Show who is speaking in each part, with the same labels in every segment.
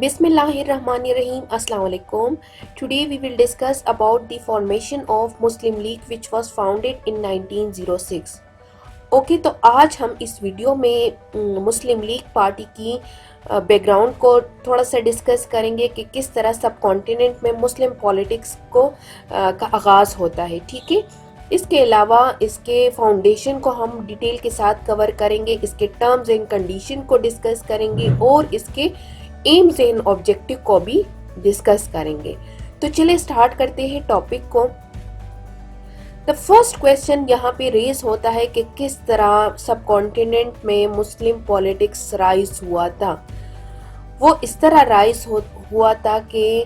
Speaker 1: Bismillahirrahmanirrahim. Assalamu alaikum. Today we will discuss about the formation of Muslim League which was founded in 1906. Okay تو آج ہم اس video میں مسلم League party کی back ground کو تھوڑا سا ڈسکس کریں گے کہ کس طرح سب کانٹیننٹ میں مسلم پولیٹکس کا آغاز ہوتا ہے. ٹھیک ہے، اس کے علاوہ اس کے فاؤنڈیشن کو ہم ڈیٹیل کے ساتھ کور کریں گے، اس کے ٹرمز اینڈ کنڈیشن کو ڈسکس کریں گے اور اس کے ایمز اینڈ آبجیکٹیو کو بھی ڈسکس کریں گے. تو چلے سٹارٹ کرتے ہیں ٹاپک کو. The first question یہاں پہ ریز ہوتا ہے کہ کس طرح سب کانٹیننٹ میں مسلم پولیٹکس رائز ہوا تھا. وہ اس طرح رائز ہوا تھا کہ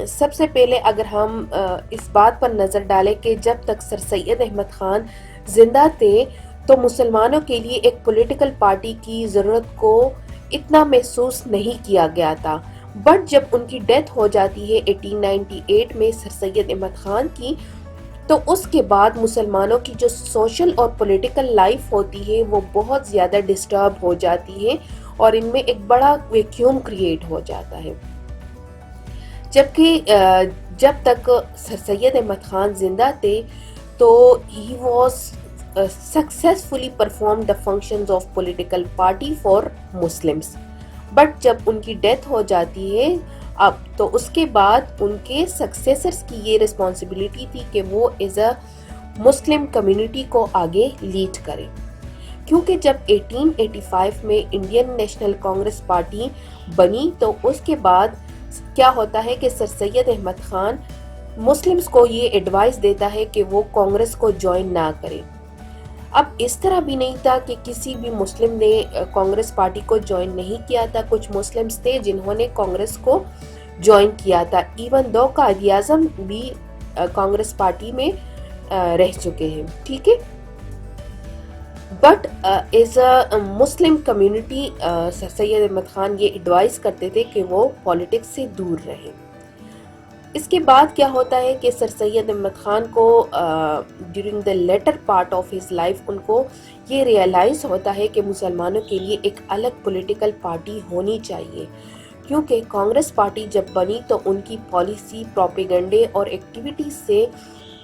Speaker 1: سب سے پہلے اگر ہم اس بات پر نظر ڈالیں کہ جب تک سر سید احمد خان زندہ تھے تو مسلمانوں کے لیے ایک پولیٹیکل پارٹی کی ضرورت کو اتنا محسوس نہیں کیا گیا تھا. بٹ جب ان کی ڈیتھ ہو جاتی ہے 1898 میں سر سید احمد خان کی، تو اس کے بعد مسلمانوں کی جو سوشل اور پولیٹیکل لائف ہوتی ہے وہ بہت زیادہ ڈسٹرب ہو جاتی ہے اور ان میں ایک بڑا ویکیوم کریٹ ہو جاتا ہے. جبکہ جب تک سر سید احمد خان زندہ تھے تو he was successfully perform the functions of political party for Muslims. But جب ان کی ڈیتھ ہو جاتی ہے اب تو اس کے بعد ان کے سکسیسرز کی یہ رسپانسبلٹی تھی کہ وہ ایز اے مسلم کمیونٹی کو آگے لیڈ کرے. کیونکہ جب 1885 میں انڈین نیشنل کانگریس پارٹی بنی تو اس کے بعد کیا ہوتا ہے کہ سر سید احمد خان مسلمز کو یہ ایڈوائز دیتا ہے کہ وہ کانگریس کو جوائن نہ کرے. اب اس طرح بھی نہیں تھا کہ کسی بھی مسلم نے کانگریس پارٹی کو جوائن نہیں کیا تھا. کچھ مسلمز تھے جنہوں نے کانگریس کو جوائن کیا تھا، ایون دو قائد اعظم بھی کانگریس پارٹی میں رہ چکے ہیں. ٹھیک ہے، but as a Muslim community sir Syed Ahmed Khan یہ ایڈوائز کرتے تھے کہ وہ پولیٹکس سے دور رہیں. اس کے بعد کیا ہوتا ہے کہ سر سید احمد خان کو during the later part of his life ان کو یہ ریئلائز ہوتا ہے کہ مسلمانوں کے لیے ایک الگ پولیٹیکل پارٹی ہونی چاہیے. کیونکہ کانگریس پارٹی جب بنی تو ان کی پالیسی، پروپیگنڈے اور ایکٹیویٹیز سے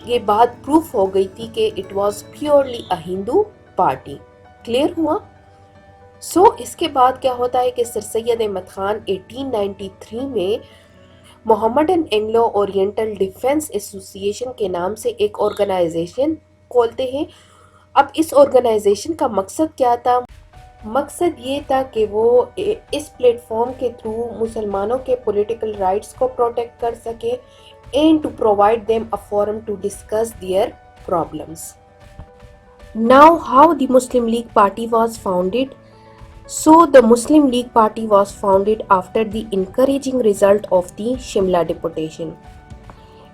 Speaker 1: یہ بات پروف ہو گئی تھی کہ it was purely a Hindu party. Clear ہوا؟ سو اس کے بعد کیا ہوتا ہے کہ سر سید احمد خان 1893 میں محمڈن اینگلو اورینٹل ڈیفنس ایسوسی ایشن کے نام سے ایک آرگنائزیشن کھولتے ہیں. اب اس آرگنائزیشن کا مقصد کیا تھا؟ مقصد یہ تھا کہ وہ اس پلیٹ فارم کے تھرو مسلمانوں کے پولیٹیکل رائٹس کو پروٹیکٹ کر سکے and to provide them a forum to discuss their problems. Now how the Muslim League party was founded. So the Muslim League Party was founded after the encouraging result of the Shimla deputation.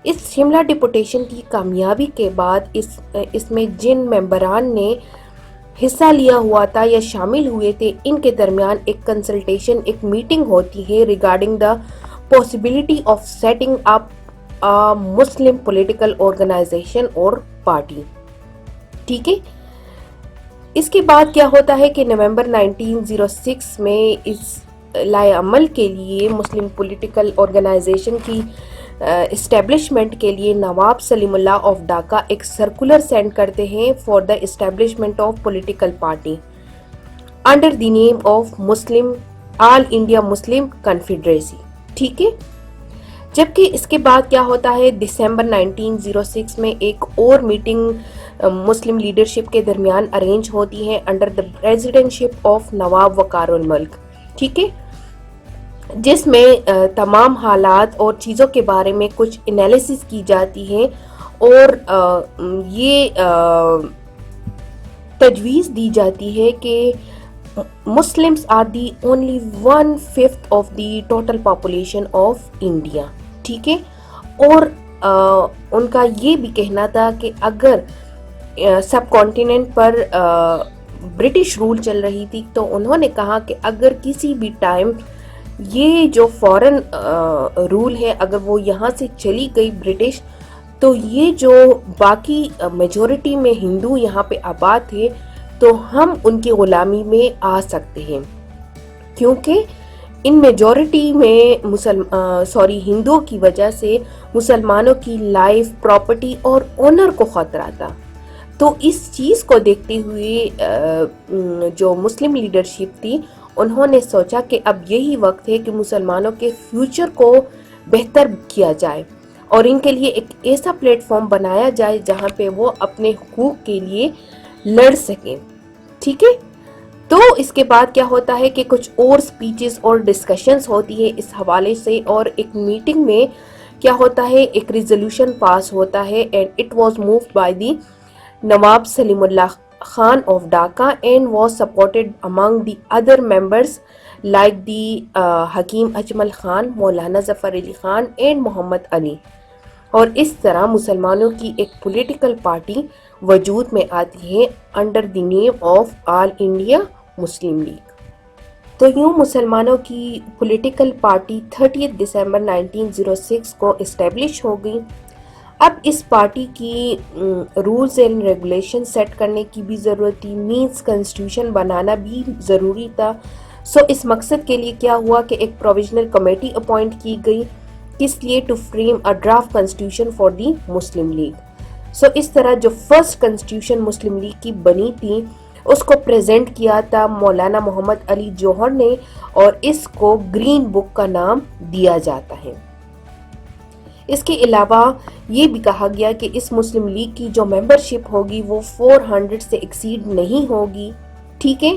Speaker 1: اس Shimla deputation کی کامیابی کے بعد اس میں جن ممبران نے حصہ لیا ہوا تھا یا شامل ہوئے تھے ان کے درمیان ایک کنسلٹیشن، ایک میٹنگ ہوتی ہے regarding the possibility of setting up Muslim political organization اور پارٹی. ٹھیک ہے، اس کے بعد کیا ہوتا ہے کہ نومبر 1906 میں اس لائے عمل کے لیے مسلم پولیٹیکل آرگنائزیشن کی اسٹیبلشمنٹ کے لیے نواب سلیم اللہ آف ڈھاکہ ایک سرکولر سینڈ کرتے ہیں for the establishment of political party under the name of Muslim all India Muslim confederacy. ٹھیک ہے، جبکہ اس کے بعد کیا ہوتا ہے دسمبر 1906 میں ایک اور میٹنگ مسلم لیڈرشپ کے درمیان ارینج ہوتی ہے انڈر دا پریزیڈنٹشپ آف نواب وقار الملک. ٹھیک ہے، جس میں تمام حالات اور چیزوں کے بارے میں کچھ انالیسس کی جاتی ہے اور یہ تجویز دی جاتی ہے کہ Muslims are the only 1/5 of the total population of India. ٹھیک ہے، اور ان کا یہ بھی کہنا تھا کہ اگر سب کانٹیننٹ پر برٹش رول چل رہی تھی تو انہوں نے کہا کہ اگر کسی بھی ٹائم یہ جو فورن رول ہے اگر وہ یہاں سے چلی گئی برٹش تو یہ جو باقی میجورٹی میں ہندو یہاں پہ آباد تھے تو ہم ان کی غلامی میں آ سکتے ہیں، کیونکہ ان میجورٹی میں ہندوؤں کی وجہ سے مسلمانوں کی لائف، پراپرٹی اور آنر کو خطرہ تھا. تو اس چیز کو دیکھتے ہوئے جو مسلم لیڈرشپ تھی انہوں نے سوچا کہ اب یہی وقت ہے کہ مسلمانوں کے فیوچر کو بہتر کیا جائے اور ان کے لیے ایک ایسا پلیٹ فارم بنایا جائے جہاں پہ وہ اپنے حقوق کے لیے لڑ سکیں. ٹھیک ہے، تو اس کے بعد کیا ہوتا ہے کہ کچھ اور سپیچز اور ڈسکشنز ہوتی ہے اس حوالے سے، اور ایک میٹنگ میں کیا ہوتا ہے، ایک ریزولوشن پاس ہوتا ہے and it was moved by the Nawab Salimullah Khan of Dhaka and was supported among the other members like the Hakim Ajmal Khan, Maulana Zafar Ali Khan and محمد علی. اور اس طرح مسلمانوں کی ایک پولیٹیکل پارٹی وجود میں آتی ہے under the name of all India Muslim league. تو یوں مسلمانوں کی پولیٹیکل پارٹی 30 دسمبر 1906 کو اسٹیبلش ہو گئی. اب اس پارٹی کی رولز اینڈ ریگولیشن سیٹ کرنے کی بھی ضرورت تھی، مینس کنسٹیٹیوشن بنانا بھی ضروری تھا. سو اس مقصد کے لیے کیا ہوا کہ ایک پروویژنل کمیٹی اپوائنٹ کی گئی، کس لیے؟ To frame a draft constitution for the Muslim League. So اس طرح جو فرسٹ کنسٹیٹیوشن مسلم لیگ کی بنی تھی اس کو پریزنٹ کیا تھا مولانا محمد علی جوہر نے، اور اس کو گرین بک کا نام دیا جاتا ہے. اس کے علاوہ یہ بھی کہا گیا کہ اس مسلم لیگ کی جو ممبرشپ ہوگی وہ 400 سے ایکسیڈ نہیں ہوگی. ٹھیک ہے،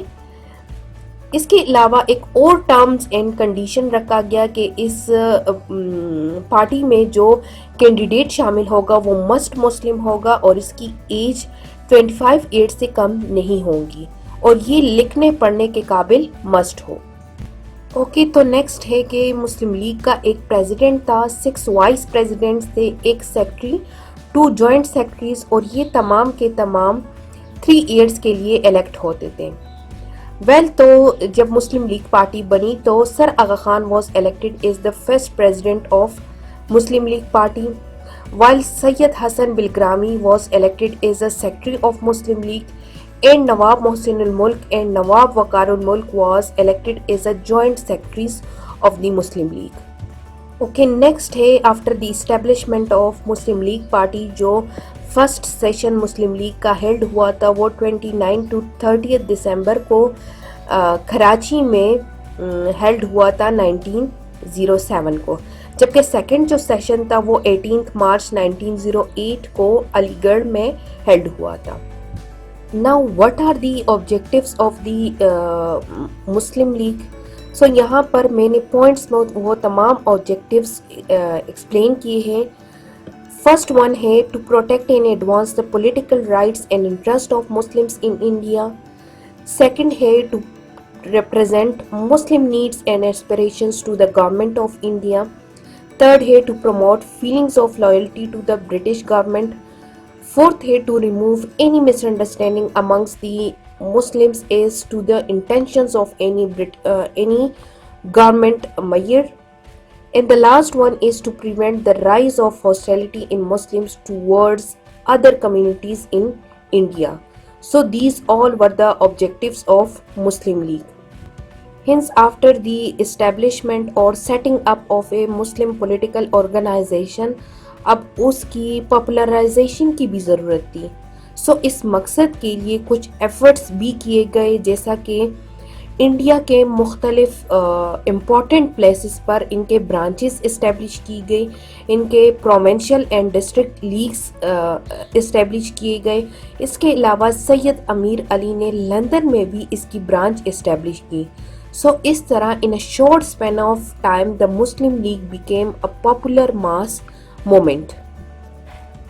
Speaker 1: اس کے علاوہ ایک اور ٹرمز اینڈ کنڈیشن رکھا گیا کہ اس پارٹی میں جو کینڈیڈیٹ شامل ہوگا وہ مسٹ مسلم ہوگا اور اس کی ایج 25 ایئر سے کم نہیں ہوگی اور یہ لکھنے پڑھنے کے قابل مسٹ ہو. اوکے، تو نیکسٹ ہے کہ مسلم لیگ کا ایک پریزیڈنٹ تھا، 6 وائس پریزیڈنٹس تھے، ایک سیکرٹری، 2 جوائنٹ سیکرٹریز، اور یہ تمام کے تمام 3 ایئرز کے لیے الیکٹ ہوتے تھے. تو جب مسلم لیگ پارٹی بنی تو sir Aga Khan was elected as the first president of Muslim League party, while Sayyid Hassan Bilgrami was elected as the secretary of Muslim League, and Nawab Mohsin al-Mulk and Nawab Waqar al-Mulk was elected as the joint secretaries of the Muslim League. Okay, next ہے after the establishment of Muslim League party جو first session مسلم league کا held ہوا تھا وہ 29 to 30 دسمبر کو کراچی میں held ہوا تھا 1907 کو، جبکہ سیکنڈ جو سیشن تھا وہ 18 مارچ 1908 کو علی گڑھ میں ہیلڈ ہوا تھا. Now what are the objectives of the Muslim League؟ سو یہاں پر میں نے پوائنٹس میں وہ تمام آبجیکٹیوز ایکسپلین کیے ہیں. فرسٹ ون ہے to protect and advance the political rights and interest of Muslims in India. Second ہے to represent Muslim needs and aspirations to the government of India. Third ہے to promote feelings of loyalty to the British government. Fourth ہے to remove any misunderstanding amongst the Muslims as to the intentions of any government mayor. And the last one is to prevent the rise of hostility in Muslims towards other communities in India. So these all were the objectives of Muslim League. Hence, after the establishment or setting up of a Muslim political organization, اب اس کی پاپولرائزیشن کی بھی ضرورت تھی. سو اس مقصد کے لیے کچھ ایفرٹس بھی کیے گئے، جیسا کہ انڈیا کے مختلف امپورٹنٹ پلیسز پر ان کے برانچز اسٹیبلش کی گئی، ان کے provincial and district leagues establish کیے گئے. اس کے علاوہ سید امیر علی نے لندن میں بھی اس کی برانچ اسٹیبلش کی. سو اس طرح in a short span of time the Muslim League became a popular mass movement.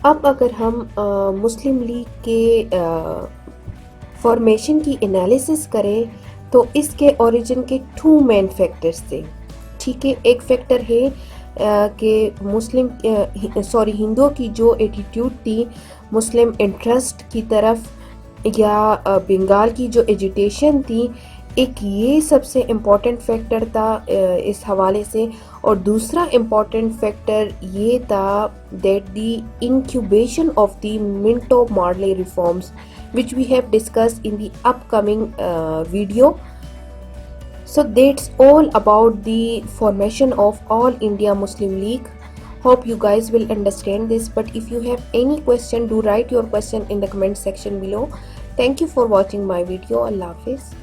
Speaker 1: اب اگر ہم مسلم لیگ کے فارمیشن کی انالیسس کریں تو اس کے اوریجن کے 2 مین فیکٹرز تھے. ٹھیک ہے، ایک فیکٹر ہے کہ ہندوؤں کی جو ایٹیٹیوڈ تھی مسلم انٹرسٹ کی طرف یا بنگال کی جو ایجیٹیشن تھی، ایک یہ سب سے امپورٹنٹ فیکٹر تھا اس حوالے سے. اور دوسرا امپورٹنٹ فیکٹر یہ تھا that the incubation of the Minto Morley reforms which we have discussed in the upcoming video. So that's all about the formation of All India Muslim League. Hope you guys will understand this, but if you have any question, do write your question in the comment section below. Thank you for watching my video. Allah Hafiz.